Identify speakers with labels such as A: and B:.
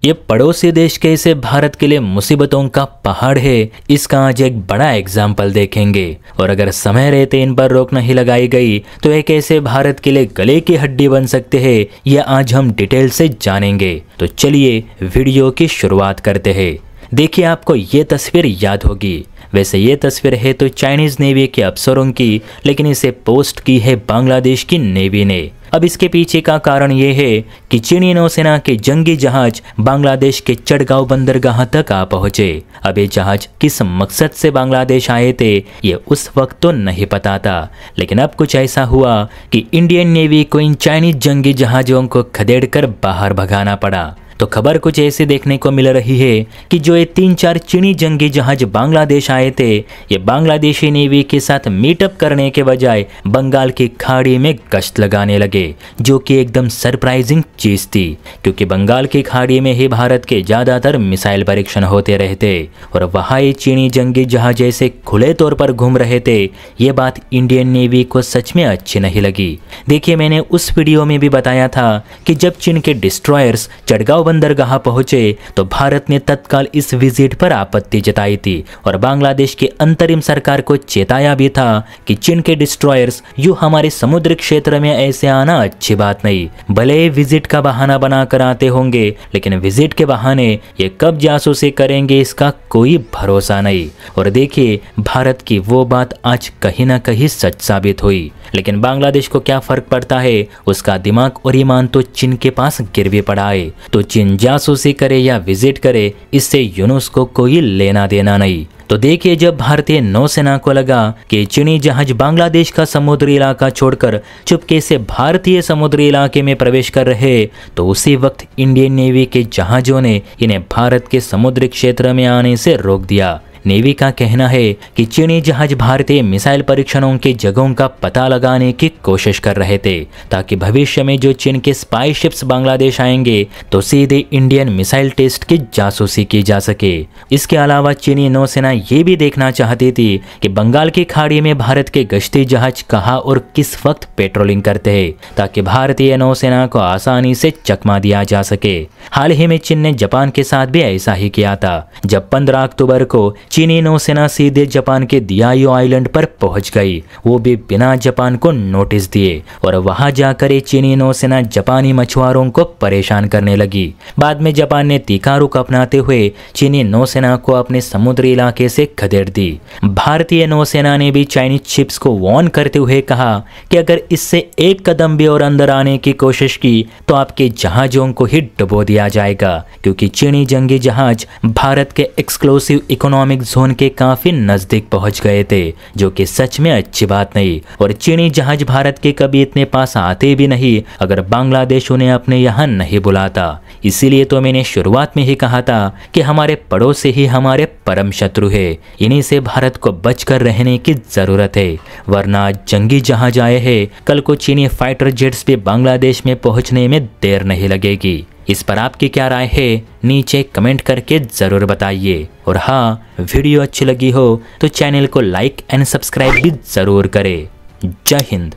A: ये पड़ोसी देश कैसे भारत के लिए मुसीबतों का पहाड़ है, इसका आज एक बड़ा एग्जाम्पल देखेंगे। और अगर समय रहते इन पर रोक नहीं लगाई गई तो ये कैसे भारत के लिए गले की हड्डी बन सकते हैं, यह आज हम डिटेल से जानेंगे। तो चलिए वीडियो की शुरुआत करते हैं। देखिए, आपको ये तस्वीर याद होगी। वैसे ये तस्वीर है तो चाइनीज नेवी के अफसरों की, लेकिन इसे पोस्ट की है बांग्लादेश की नेवी ने। अब इसके पीछे का कारण ये है कि चीनी नौसेना के जंगी जहाज बांग्लादेश के चटगांव बंदरगाह तक आ पहुंचे। अब ये जहाज किस मकसद से बांग्लादेश आए थे ये उस वक्त तो नहीं पता था, लेकिन अब कुछ ऐसा हुआ कि इंडियन नेवी को इन चाइनीज जंगी जहाजों को खदेड़कर बाहर भगाना पड़ा। तो खबर कुछ ऐसे देखने को मिल रही है कि जो ये 3-4 चीनी जंगी जहाज बांग्लादेश आए थे, ये बांग्लादेशी नेवी के साथ मीटअप करने के बजाय बंगाल की खाड़ी में गश्त लगाने लगे, जो कि एकदम सरप्राइजिंग चीज थी, क्योंकि बंगाल की खाड़ी में ही भारत के ज्यादातर मिसाइल परीक्षण होते रहते और वहाँ ये चीनी जंगी जहाज ऐसे खुले तौर पर घूम रहे थे। ये बात इंडियन नेवी को सच में अच्छी नहीं लगी। देखिए, मैंने उस वीडियो में भी बताया था कि जब चीन के डिस्ट्रॉयर्स चटगांव बंदरगाह पहुंचे तो भारत ने तत्काल इस विजिट पर आपत्ति जताई थी और बांग्लादेश की अंतरिम सरकार को चेताया भी था कि चीन के डिस्ट्रॉयर्स यूं हमारे समुद्री क्षेत्र में ऐसे आना अच्छी बात नहीं। भले विजिट का बहाना बनाकर आते होंगे, लेकिन विजिट के बहाने ये कब जासूसी करेंगे इसका कोई भरोसा नहीं। और देखिए, भारत की वो बात आज कहीं ना कहीं सच साबित हुई। लेकिन बांग्लादेश को क्या फर्क पड़ता है, उसका दिमाग और ईमान तो चीन के पास गिर भी पड़ा है। तो चीन जासूसी करे या विजिट करे, इससे यूनुस को कोई लेना देना नहीं। तो देखिए, जब भारतीय नौसेना को लगा कि चीनी जहाज बांग्लादेश का समुद्री इलाका छोड़कर चुपके से भारतीय समुद्री इलाके में प्रवेश कर रहे, तो उसी वक्त इंडियन नेवी के जहाजों ने इन्हें भारत के समुद्री क्षेत्र में आने से रोक दिया। नेवी का कहना है कि चीनी जहाज भारतीय मिसाइल परीक्षणों की जगहों का पता लगाने की कोशिश कर रहे थे, ताकि भविष्य में जो चीन के स्पाई शिप्स बांग्लादेश आएंगे तो सीधे इंडियन मिसाइल टेस्ट की जासूसी की जा सके। इसके अलावा चीनी नौसेना ये भी देखना चाहती थी कि बंगाल की खाड़ी में भारत के गश्ती जहाज कहाँ और किस वक्त पेट्रोलिंग करते हैं, ताकि भारतीय नौसेना को आसानी से चकमा दिया जा सके। हाल ही में चीन ने जापान के साथ भी ऐसा ही किया था, जब 15 अक्टूबर को चीनी नौसेना सीधे जापान के दियाओ आइलैंड पर पहुंच गई, वो भी बिना जापान को नोटिस दिए। और वहां जाकर चीनी नौसेना जापानी मछुआरों को परेशान करने लगी। बाद में जापान ने तीखा रुख अपनाते हुए चीनी नौसेना को अपने समुद्री इलाके से खदेड़ दी। भारतीय नौसेना ने भी चाइनीज शिप्स को वार्न करते हुए कहा कि अगर इससे एक कदम भी और अंदर आने की कोशिश की तो आपके जहाजों को ही डुबो दिया जाएगा, क्योंकि चीनी जंगी जहाज भारत के एक्सक्लूसिव इकोनॉमिक जोन के काफी नजदीक पहुंच गए थे, जो कि सच में अच्छी बात नहीं। और चीनी जहाज भारत के कभी इतने पास आते भी नहीं अगर बांग्लादेश उन्हें अपने यहाँ नहीं बुलाता। इसीलिए तो मैंने शुरुआत में ही कहा था कि हमारे पड़ोसी ही हमारे परम शत्रु है, इन्हीं से भारत को बचकर रहने की जरूरत है, वरना जंगी जहाज आए हैं, कल को चीनी फाइटर जेट्स भी बांग्लादेश में पहुंचने में देर नहीं लगेगी। इस पर आपकी क्या राय है, नीचे कमेंट करके ज़रूर बताइए। और हाँ, वीडियो अच्छी लगी हो तो चैनल को लाइक एंड सब्सक्राइब भी ज़रूर करें। जय हिंद।